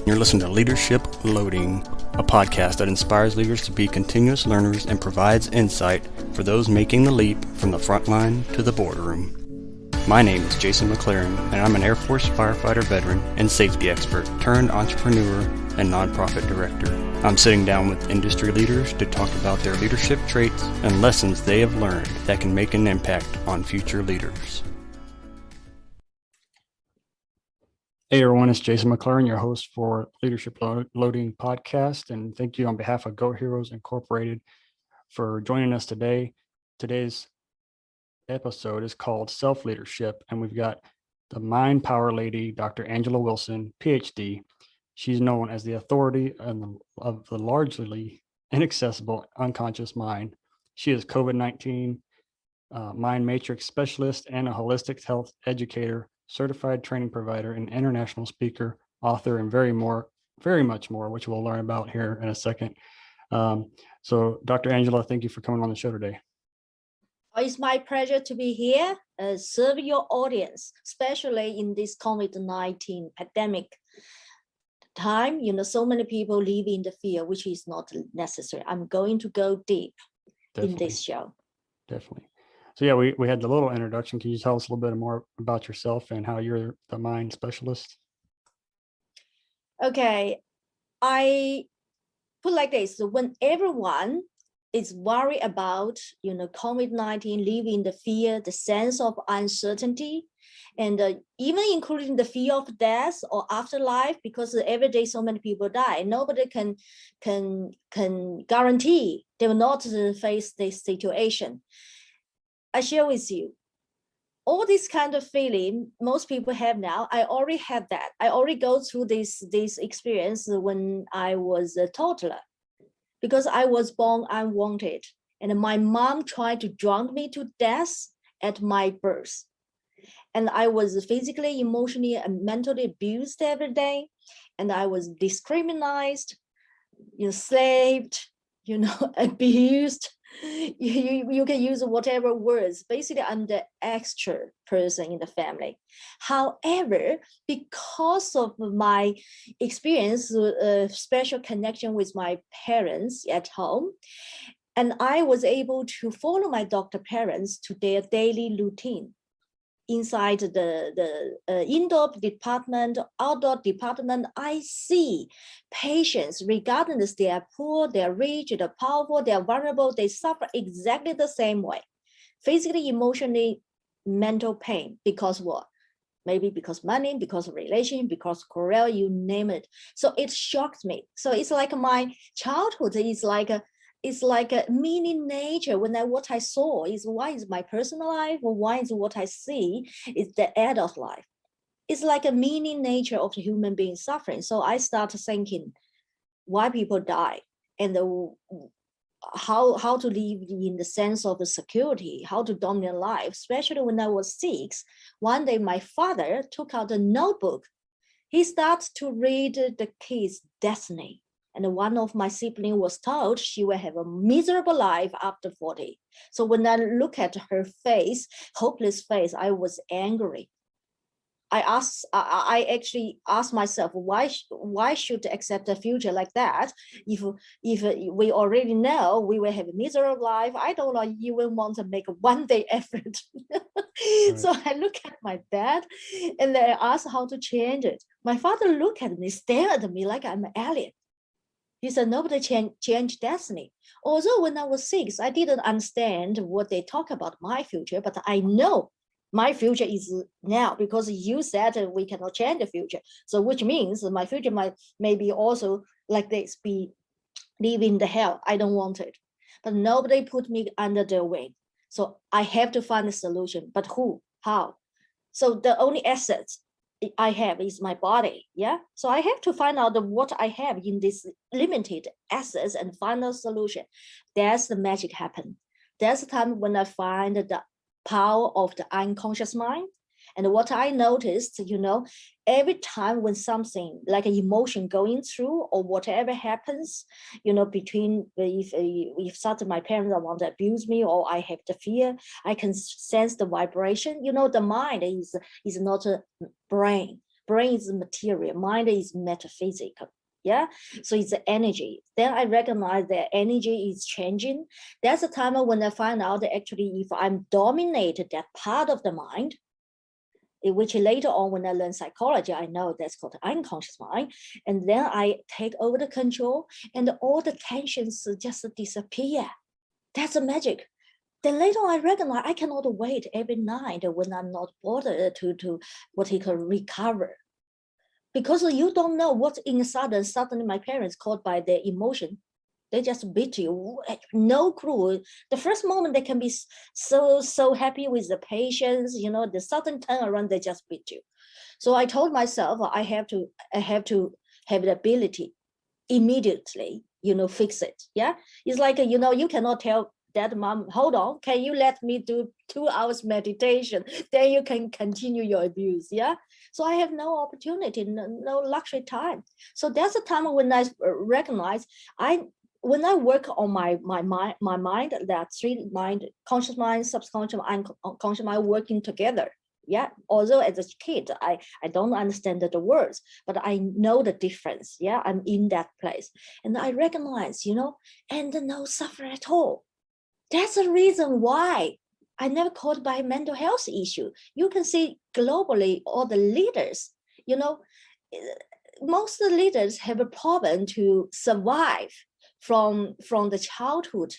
You're listening to Leadership Loading, a podcast that inspires leaders to be continuous learners and provides insight for those making the leap from the front line to the boardroom. My name is Jason McLaren, and I'm an Air Force firefighter veteran and safety expert turned entrepreneur and nonprofit director. I'm sitting down with industry leaders to talk about their leadership traits and lessons they have learned that can make an impact on future leaders. Hey everyone, it's Jason McLaren, your host for Leadership Loading podcast, and thank you on behalf of Goat Heroes Incorporated for joining us today. Today's episode is called Self-Leadership, and we've got the Mind Power Lady, Dr. Angela Wilson, PhD. She's known as the authority of the largely inaccessible unconscious mind. She is COVID-19 mind matrix specialist and a holistic health educator, certified training provider, and international speaker, author, and very much more, which we'll learn about here in a second. So Dr. Angela, thank you for coming on the show today. It's my pleasure to be here, serving your audience, especially in this COVID-19 pandemic time. So many people live in the fear, which is not necessary. I'm going to go deep in this show. Definitely. So yeah, we had the little introduction. Can you tell us a little bit more about yourself and how you're the mind specialist? Okay, I put like this: when everyone is worried about COVID-19, living the fear, the sense of uncertainty, and even including the fear of death or afterlife, because every day so many people die. Nobody can guarantee they will not face this situation. I share with you all this kind of feeling most people have now. I already had that. I already go through this experience when I was a toddler, because I was born unwanted, and my mom tried to drown me to death at my birth. And I was physically, emotionally, and mentally abused every day, and I was discriminated, enslaved, abused. You can use whatever words. Basically, I'm the extra person in the family. However, because of my experience, special connection with my parents at home, and I was able to follow my doctor parents to their daily routine. Inside the indoor department, outdoor department, I see patients, regardless they are poor, they are rich, they're powerful, they are vulnerable, they suffer exactly the same way. Physically, emotionally, mental pain. Because what? Maybe because money, because of relation, because career, you name it. So it shocked me. So it's like my childhood is like a mini nature. What I saw is why is my personal life, or why is what I see is the adult life. It's like a mini nature of the human being suffering. So I started thinking why people die, and how to live in the sense of the security, how to dominate life. Especially when I was 6, one day my father took out a notebook. He started to read the kids' destiny. And one of my siblings was told she will have a miserable life after 40. So when I look at her face, hopeless face, I was angry. I actually asked myself, why should I accept a future like that? If we already know we will have a miserable life, I don't even want to make a one-day effort. Right. So I look at my dad and then I asked how to change it. My father looked at me, stared at me like I'm an alien. He said, nobody change destiny. Although when I was 6, I didn't understand what they talk about my future, but I know my future is now, because you said we cannot change the future. So which means my future maybe also like this, be living the hell. I don't want it. But nobody put me under their wing. So I have to find a solution. But who? How? So the only assets I have is my body. Yeah. So I have to find out what I have in this limited assets and find a solution. That's the magic happen. That's the time when I find the power of the unconscious mind. And what I noticed, every time when something like an emotion going through or whatever happens, between if suddenly my parents want to abuse me or I have the fear, I can sense the vibration. The mind is not a brain. brain is material, mind is metaphysical. Yeah, so it's the energy. Then I recognize that energy is changing. That's the time when I find out that actually if I'm dominated that part of the mind, which later on when I learn psychology, I know that's called the unconscious mind. And then I take over the control and all the tensions just disappear. That's the magic. Then later on, I recognize I cannot wait every night when I'm not bothered to what he can recover. Because you don't know what's inside, and suddenly my parents caught by their emotion. They just beat you, no clue. The first moment they can be so happy with the patients, the sudden turnaround, they just beat you. So I told myself I have to have the ability immediately, fix it. Yeah, it's like you cannot tell that mom, hold on, can you let me do 2 hours meditation? Then you can continue your abuse. Yeah. So I have no opportunity, no luxury time. So that's the time when I recognize when I work on my mind, that 3 mind, conscious mind, subconscious mind, unconscious mind working together. Yeah. Although as a kid, I don't understand the words, but I know the difference. Yeah. I'm in that place. And I recognize, and no suffer at all. That's the reason why I never caught by mental health issue. You can see globally, all the leaders, most of the leaders have a problem to survive from the childhood,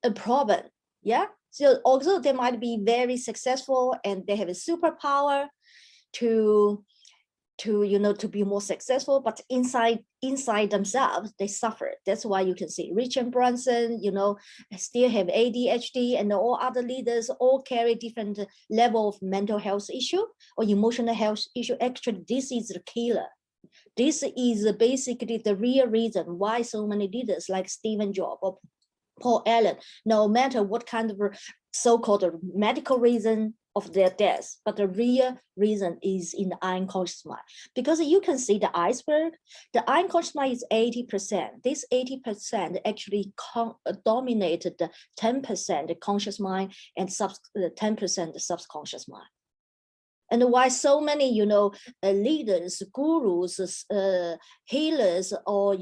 a problem. Yeah. So although they might be very successful and they have a superpower to be more successful, but inside themselves they suffer. That's why you can see Richard Branson, still have ADHD, and all other leaders all carry different level of mental health issue or emotional health issue. Actually, this is the killer. This is basically the real reason why so many leaders like Stephen Jobs or Paul Allen, no matter what kind of so-called medical reason of their death, but the real reason is in the unconscious mind. Because you can see the iceberg, the unconscious mind is 80%. This 80% actually dominated the 10% conscious mind and 10% the subconscious mind. And why so many, leaders, gurus, healers, or,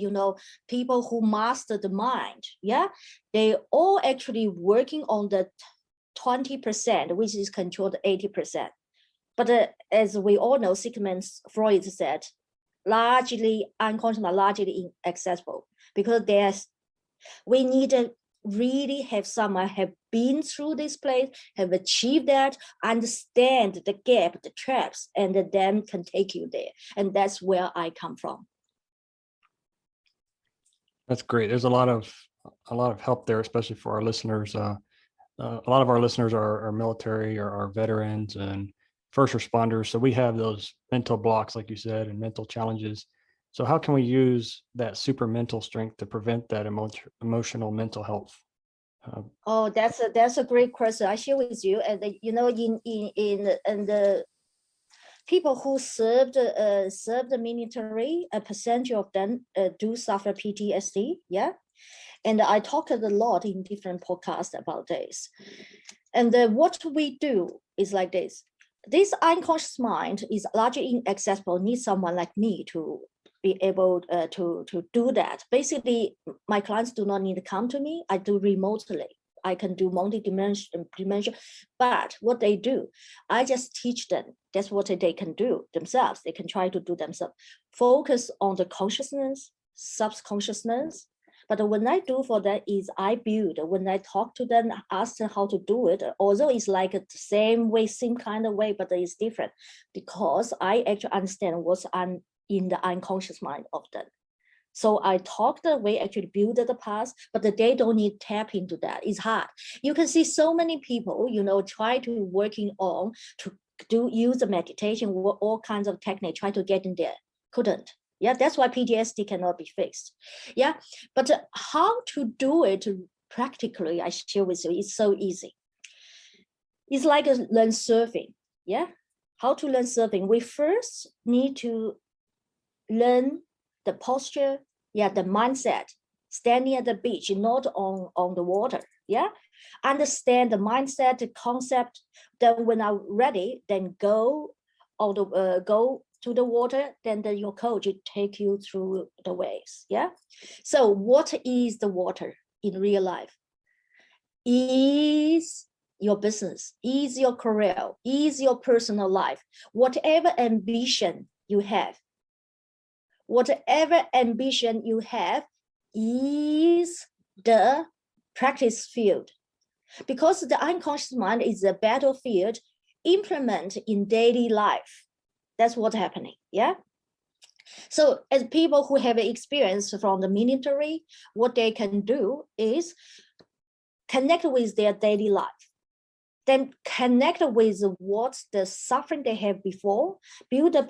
people who master the mind, yeah, they all actually working on the 20%, which is controlled 80%. But as we all know, Sigmund Freud said, largely unconscious, largely inaccessible, because we need to really have someone have been through this place, have achieved that, understand the gap, the traps, and then can take you there. And that's where I come from. That's great. There's a lot of help there, especially for our listeners. A lot of our listeners are military or are veterans and first responders. So we have those mental blocks, like you said, and mental challenges. So how can we use that super mental strength to prevent that emotional mental health? Oh, that's a great question. I share with you, and in the people who served the military, a percentage of them do suffer PTSD. Yeah, and I talked a lot in different podcasts about this. And what we do is like this. This unconscious mind is largely inaccessible. Needs someone like me to be able to do that. Basically, my clients do not need to come to me. I do remotely. I can do multi-dimension, but what they do, I just teach them. That's what they can do themselves. They can try to do themselves. Focus on the consciousness, subconsciousness. But when I do for that is I build, when I talk to them, ask them how to do it, although it's like the same way, same kind of way, but it's different because I actually understand what's in the unconscious mind of them. So I talk the way, actually build the past, but they don't need tap into that. It's hard. You can see so many people, try to working on to use the meditation, all kinds of technique, try to get in there, couldn't. Yeah, that's why PTSD cannot be fixed. Yeah, but how to do it practically, I share with you, it's so easy. It's like learn surfing. Yeah, how to learn surfing? We first need to learn the posture, the mindset, standing at the beach, not on the water. Yeah, understand the mindset, the concept. Then when I'm ready, then go go to the water, then your coach will take you through the waves. Yeah. So what is the water in real life? Is your business, is your career, is your personal life, whatever ambition you have. Whatever ambition you have is the practice field. Because the unconscious mind is a battlefield implemented in daily life. That's what's happening, yeah? So as people who have experience from the military, what they can do is connect with their daily life, then connect with what the suffering they have before, build up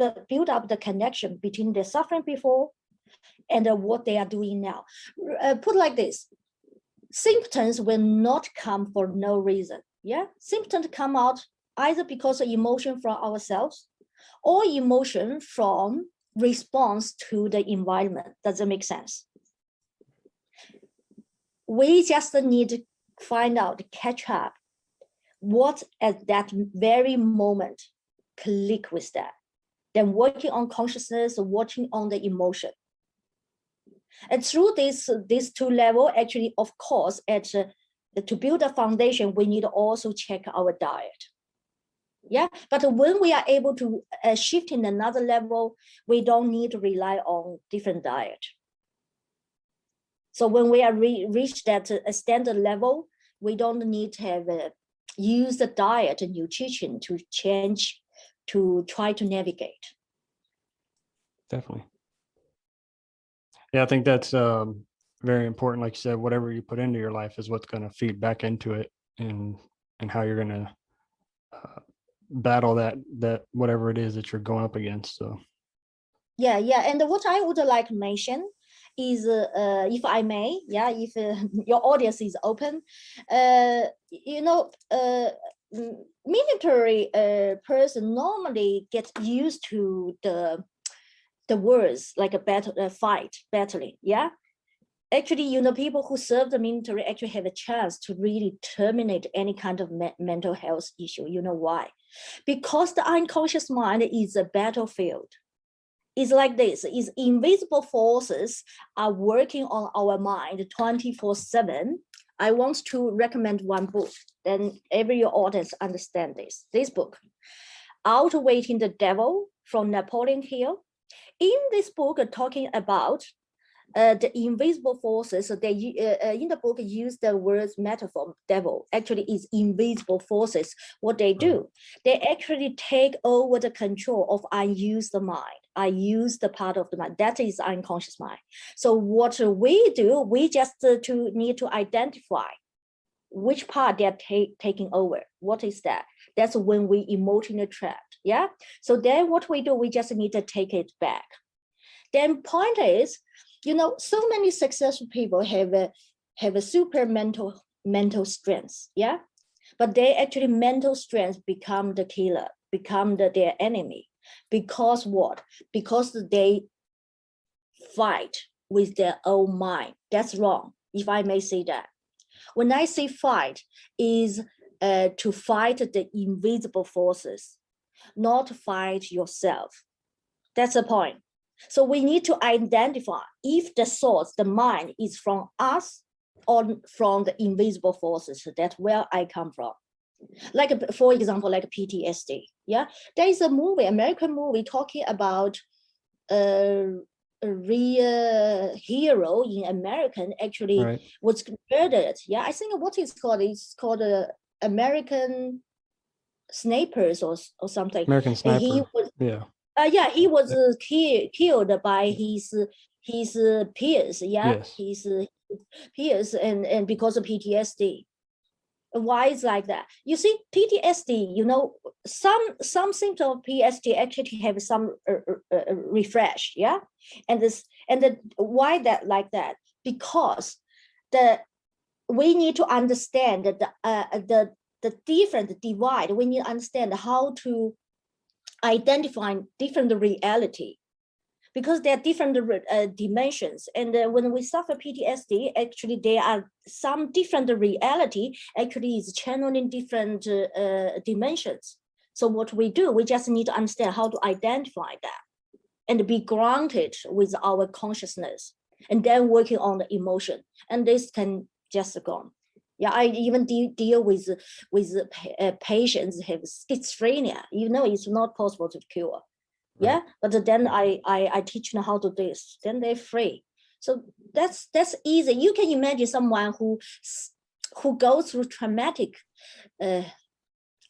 the connection between the suffering before and what they are doing now. Put like this, symptoms will not come for no reason. Yeah, symptoms come out either because of emotion from ourselves or emotion from response to the environment. Does it make sense? We just need to find out, catch up, what at that very moment click with that. Then working on consciousness, working on the emotion. And through these two levels, actually, of course, to build a foundation, we need to also check our diet. Yeah, but when we are able to shift in another level, we don't need to rely on different diet. So when we are reach that standard level, we don't need to have use the diet and nutrition to change, to try to navigate. Definitely. Yeah, I think that's very important. Like you said, whatever you put into your life is what's going to feed back into it, and how you're going to battle that whatever it is that you're going up against. So yeah, and what I would like to mention is, if I may, yeah, if your audience is open, military person normally gets used to the words like a battle, fight, battling, yeah. Actually, people who serve the military actually have a chance to really terminate any kind of mental health issue. You know why? Because the unconscious mind is a battlefield. It's like this, is invisible forces are working on our mind 24/7. I want to recommend one book, then every audience understand this. This book, Outwitting the Devil, from Napoleon Hill. In this book, talking about the invisible forces, they in the book use the words metaphor, devil, actually is invisible forces. What they do, they actually take over the control of unused mind. I use the part of the mind, that is unconscious mind. So what we do, we just need to identify which part they're taking over. What is that? That's when we emotionally trapped, yeah? So then what we do, we just need to take it back. Then point is, so many successful people have a super mental strength, yeah, but they actually mental strength become the killer, become their enemy, because what? Because they fight with their own mind. That's wrong, if I may say that. When I say fight, is to fight the invisible forces, not fight yourself. That's the point. So we need to identify if the source, the mind, is from us or from the invisible forces. That's where I come from. Like, for example, like PTSD. Yeah, there is a movie, American movie, talking about a real hero in American actually was murdered. Yeah, I think what is called, it's called American Snipers or something. American Sniper. And he was, yeah, he was killed by his peers. Yeah, yes. his peers, and because of PTSD. Why is like that? You see, PTSD, some symptoms of PTSD actually have some refresh, yeah, why that like that? Because we need to understand that the different divide. We need to understand how to identify different reality, because there are different dimensions. And when we suffer PTSD, actually there are some different reality actually is channeling different dimensions. So what we do, we just need to understand how to identify that and be grounded with our consciousness, and then working on the emotion. And this can just go on. Yeah, I even deal with patients who have schizophrenia. You know, it's not possible to cure. Right. Yeah, but then I teach them how to do this. Then they're free. So that's easy. You can imagine someone who goes through traumatic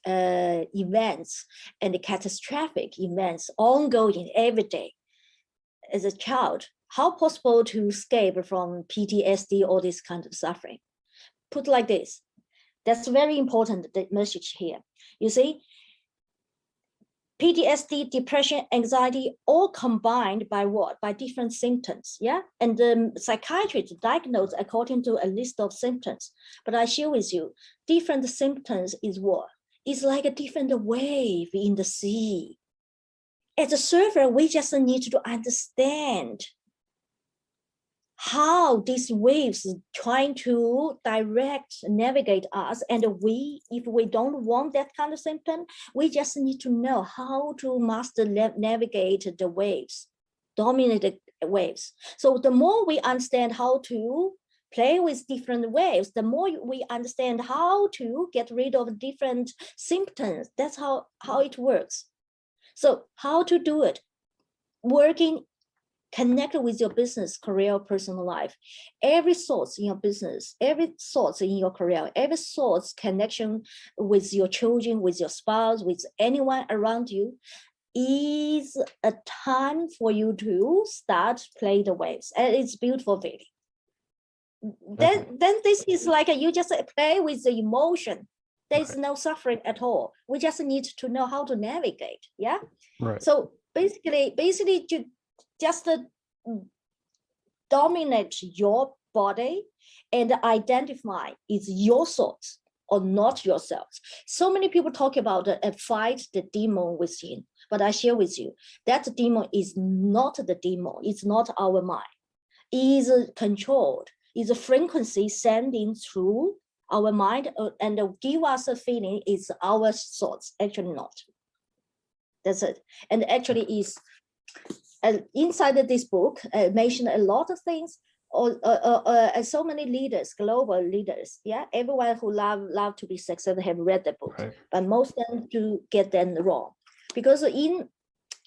events and catastrophic events ongoing every day as a child. How possible to escape from PTSD or this kind of suffering? Put like this, that's very important, the message here. You see, PTSD, depression, anxiety, all combined by what? By different symptoms, yeah? And the psychiatrist diagnosed according to a list of symptoms. But I share with you, different symptoms is what? It's like a different wave in the sea. As a surfer, we just need to understand how these waves trying to navigate us. And if we don't want that kind of symptom, we just need to know how to navigate the waves, dominate the waves. So the more we understand how to play with different waves, the more we understand how to get rid of different symptoms. That's how it works. So how to do it? Working, connect with your business, career, personal life. Every source in your business, every source in your career, every source connection with your children, with your spouse, with anyone around you is a time for you to start play the waves. And it's beautiful, really. Then this is like you just play with the emotion. There's no suffering at all. We just need to know how to navigate. Yeah. Right. So basically, just dominate your body and identify is your thoughts or not yourselves. So many people talk about fight the demon within, but I share with you that demon is not the demon. It's not our mind. It's controlled. It's a frequency sending through our mind and give us a feeling. It's our thoughts. Actually not. That's it. And actually is inside of this book mentioned a lot of things. So many leaders, global leaders, yeah, everyone who love to be successful have read the book, right. But most of them do get them wrong, because in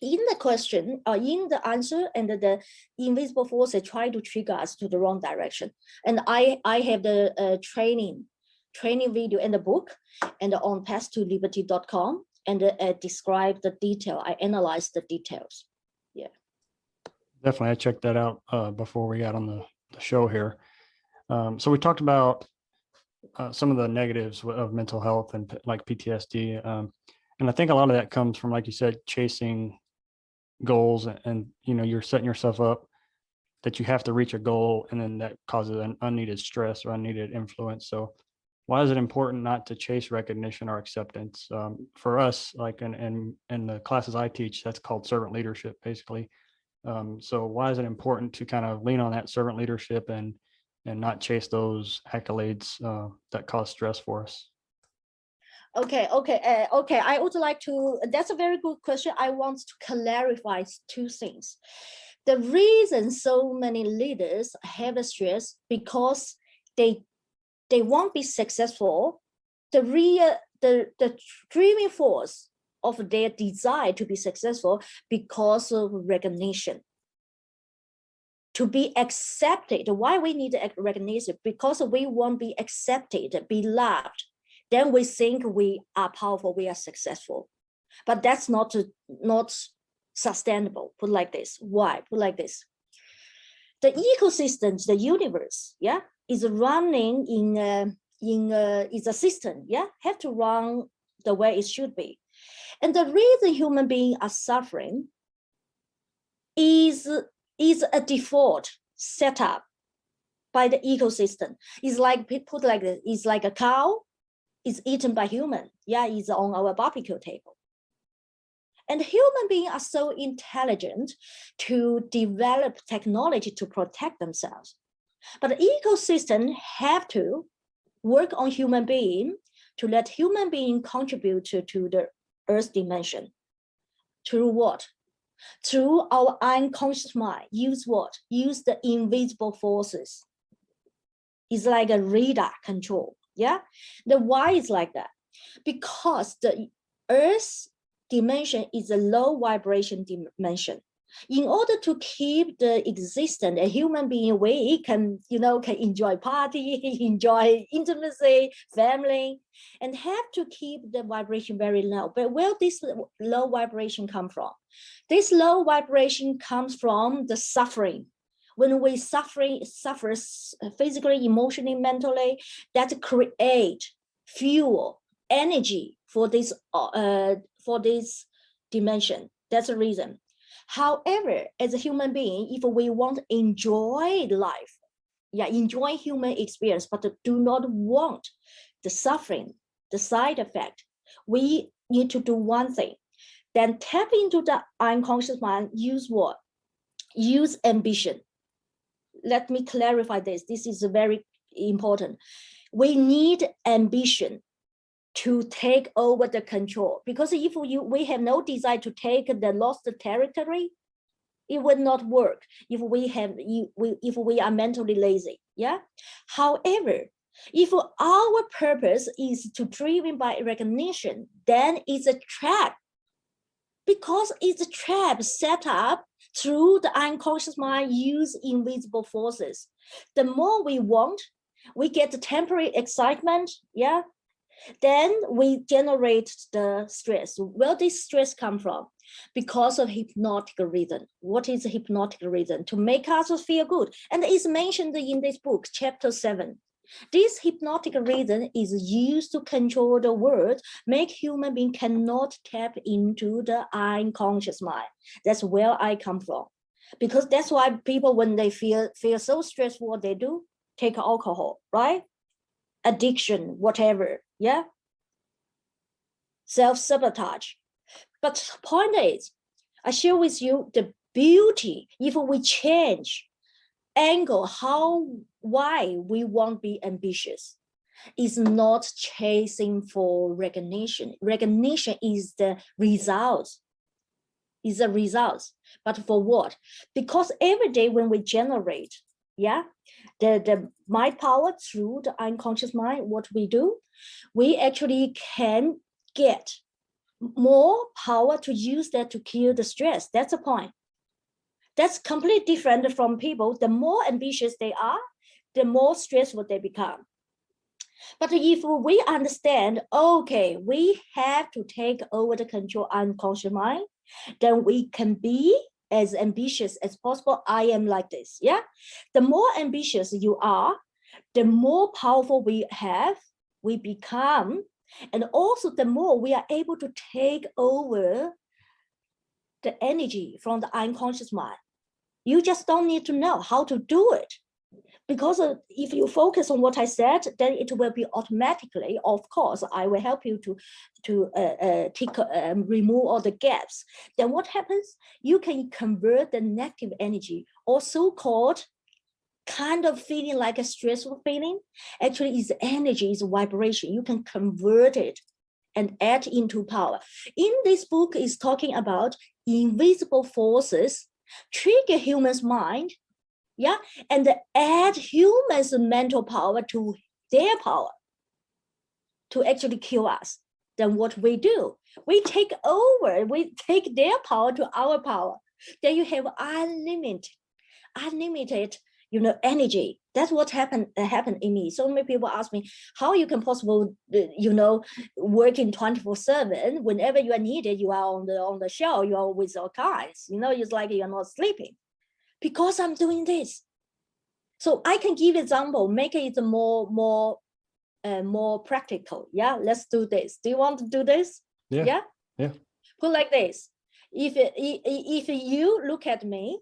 the question, in the answer, and the invisible force try to trigger us to the wrong direction. And I have the training video in the book and on path2liberty.com, and describe the detail. I analyze the details. Yeah. Definitely, I checked that out before we got on the show here. So we talked about some of the negatives of mental health and like PTSD. And I think a lot of that comes from, like you said, chasing goals, and you're setting yourself up that you have to reach a goal, and then that causes an unneeded stress or unneeded influence. So why is it important not to chase recognition or acceptance? For us, like in the classes I teach, that's called servant leadership, basically. So why is it important to kind of lean on that servant leadership and not chase those accolades that cause stress for us? Okay. I would like to, that's a very good question. I want to clarify two things. The reason so many leaders have a stress because they won't be successful. The driving force of their desire to be successful because of recognition, to be accepted. Why we need recognition? Because we won't be accepted, be loved. Then we think we are powerful, we are successful. But that's not sustainable. Put like this. Why? Put like this. The ecosystem, the universe, yeah, is running is a system, yeah, have to run the way it should be. And the reason human beings are suffering is a default set up by the ecosystem. It's like, put like this, it's like a cow is eaten by human. Yeah, it's on our barbecue table. And human beings are so intelligent to develop technology to protect themselves. But the ecosystem have to work on human being to let human being contribute to the earth dimension. Through what? Through our unconscious mind. Use what? Use the invisible forces. It's like a radar control. Yeah. The why is like that? Because the earth dimension is a low vibration dimension. In order to keep the existence, a human being, we can, can enjoy party, enjoy intimacy, family, and have to keep the vibration very low. But where this low vibration come from? This low vibration comes from the suffering. When we suffer physically, emotionally, mentally, that create fuel, energy for this dimension. That's the reason. However, as a human being, if we want to enjoy life, enjoy human experience, but do not want the suffering, the side effect, we need to do one thing. Then tap into the unconscious mind. Use what? Use ambition. Let me clarify this. This is very important. We need ambition to take over the control, because if we have no desire to take the lost territory, it will not work. If we are mentally lazy, However, if our purpose is to driven by recognition, then it's a trap, because it's a trap set up through the unconscious mind. Use invisible forces. The more we want, we get the temporary excitement, then we generate the stress. Where this stress come from? Because of hypnotic reason. What is hypnotic reason? To make us feel good. And it's mentioned in this book, chapter 7. This hypnotic reason is used to control the world, make human being cannot tap into the unconscious mind. That's where I come from. Because that's why people, when they feel so stressful, what they do? Take alcohol, right? Addiction, whatever, self-sabotage. But point is, I share with you the beauty. If we change angle, why we won't be ambitious, is not chasing for recognition. Recognition is the result. But for what? Because every day when we generate, the mind power through the unconscious mind, what we do, we actually can get more power to use that to kill the stress. That's the point. That's completely different from people. The more ambitious they are, the more stressful they become. But if we understand, okay, we have to take over the control unconscious mind, then we can be as ambitious as possible. I am like this, The more ambitious you are, the more powerful we become, and also the more we are able to take over the energy from the unconscious mind. You just don't need to know how to do it. Because if you focus on what I said, then it will be automatically, of course, I will help you to remove all the gaps. Then what happens? You can convert the negative energy, or so-called kind of feeling like a stressful feeling. Actually, it's energy, it's vibration. You can convert it and add into power. In this book, is talking about invisible forces trigger humans' mind, and add humans' mental power to their power to actually kill us. Then what we do? We take over, we take their power to our power. Then you have unlimited, energy. That's what happened in me. So many people ask me, how you can possibly, working 24/7, whenever you are needed, you are on the show, you are with your guys, it's like you're not sleeping. Because I'm doing this. So I can give example, make it more practical. Let's do this. Do you want to do this? Yeah. Put like this. If you look at me,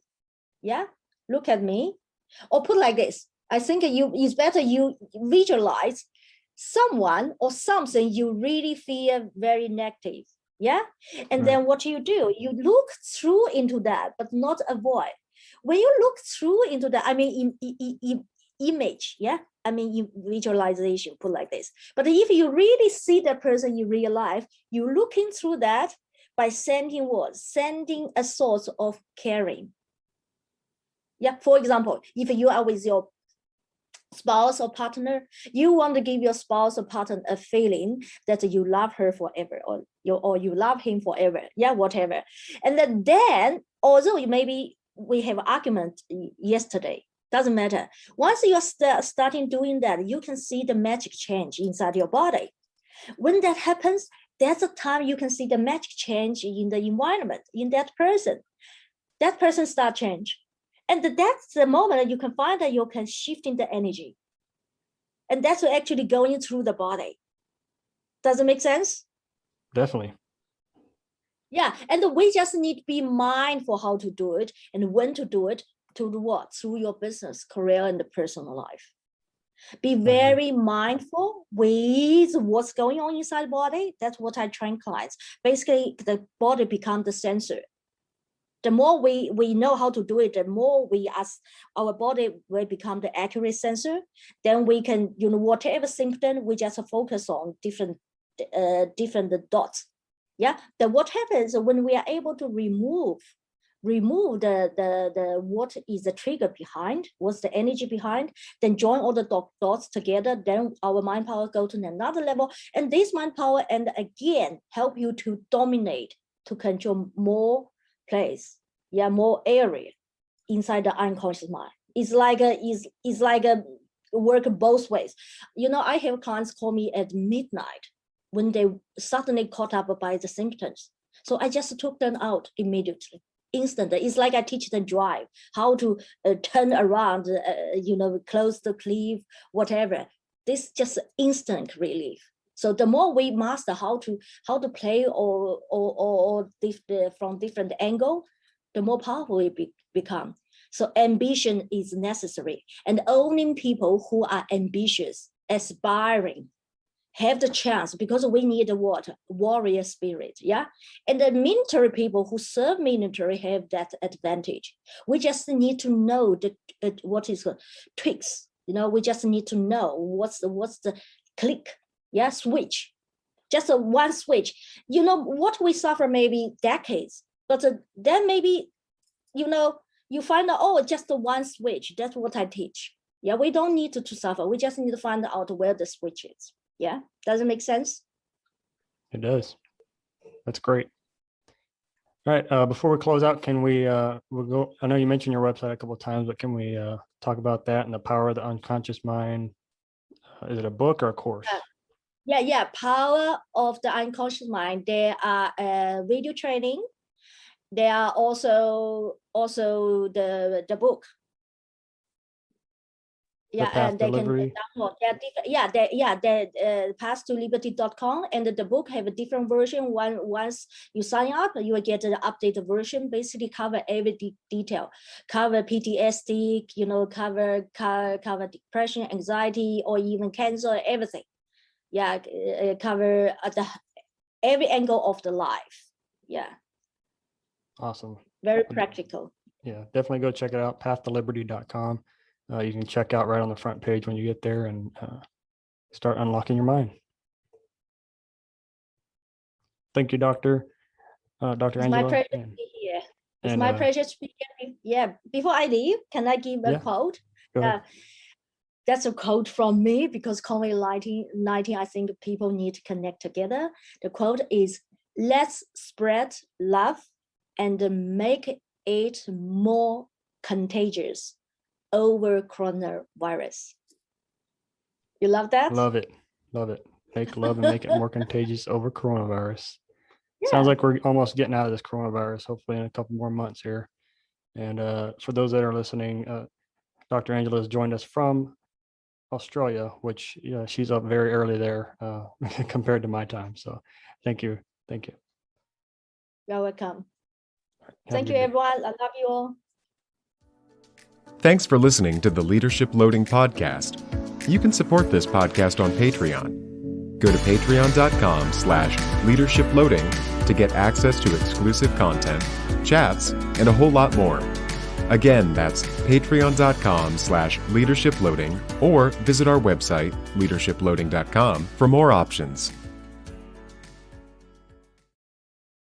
or put like this. I think it's better you visualize someone or something you really feel very negative. And then what you do, you look through into that, but not avoid. When you look through into that, I mean, image, yeah? I mean, visualization, put like this. But if you really see that person in real life, you're looking through that by sending what? Sending a source of caring. Yeah, for example, if you are with your spouse or partner, you want to give your spouse or partner a feeling that you love her forever, or you love him forever, yeah, whatever. And then although maybe we have an argument yesterday, doesn't matter. Once you are starting doing that, you can see the magic change inside your body. When that happens, that's the time you can see the magic change in the environment, in that person. That person start change. And that's the moment that you can find that you can shift in the energy. And that's actually going through the body. Does it make sense? Definitely. Yeah, and we just need to be mindful how to do it and when to do it, to do what? Through your business, career, and the personal life. Be very mindful with what's going on inside the body. That's what I train clients. Basically, the body becomes the sensor. The more we know how to do it, the more we ask our body will become the accurate sensor. Then we can, whatever symptom, we just focus on different dots. Yeah. Then what happens when we are able to remove the what is the trigger behind, what's the energy behind, then join all the dots together, then our mind power go to another level. And this mind power, and again, help you to dominate, to control more place, more area inside the unconscious mind. It's like a work both ways. I have clients call me at midnight when they suddenly caught up by the symptoms. So I just took them out immediately, instant. It's like I teach them drive, how to turn around, close the cliff, whatever. This just instant relief. So the more we master how to play or from different angle, the more powerful we become. So ambition is necessary, and only people who are ambitious, aspiring, have the chance, because we need a warrior spirit, yeah. And the military people who serve military have that advantage. We just need to know what is the tricks. We just need to know what's the click. Yeah, switch, just a one switch. What we suffer maybe decades, but then maybe, you find out, just the one switch. That's what I teach. Yeah, we don't need to suffer. We just need to find out where the switch is. Yeah, does it make sense? It does. That's great. All right, before we close out, can we'll go, I know you mentioned your website a couple of times, but can we talk about that and the power of the unconscious mind? Is it a book or a course? Yeah. Power of the unconscious mind. There are video training. There are also the book. Yeah, and they can download. Path2Liberty.com, and the book have a different version. Once you sign up, you will get the updated version. Basically, cover every detail, cover PTSD, cover depression, anxiety, or even cancer, everything. Yeah, cover every angle of the life. Yeah. Awesome. Very practical. Yeah, definitely go check it out. Path2Liberty.com. You can check out right on the front page when you get there and start unlocking your mind. Thank you, Dr. Angela. It's my pleasure to be here. It's my pleasure to be here. Yeah. Before I leave, can I give a quote? That's a quote from me, because COVID-19, I think people need to connect together. The quote is, "Let's spread love and make it more contagious over coronavirus." You love that? Love it. Make love and make it more contagious over coronavirus. Yeah. Sounds like we're almost getting out of this coronavirus, hopefully in a couple more months here. And for those that are listening, Dr. Angela has joined us from Australia, which she's up very early there compared to my time. So thank you. You're welcome. Thank you, everyone. I love you all. Thanks for listening to the Leadership Loading Podcast. You can support this podcast on Patreon. Go to patreon.com/leadershiploading to get access to exclusive content, chats, and a whole lot more. Again, that's patreon.com/leadershiploading or visit our website, leadershiploading.com, for more options.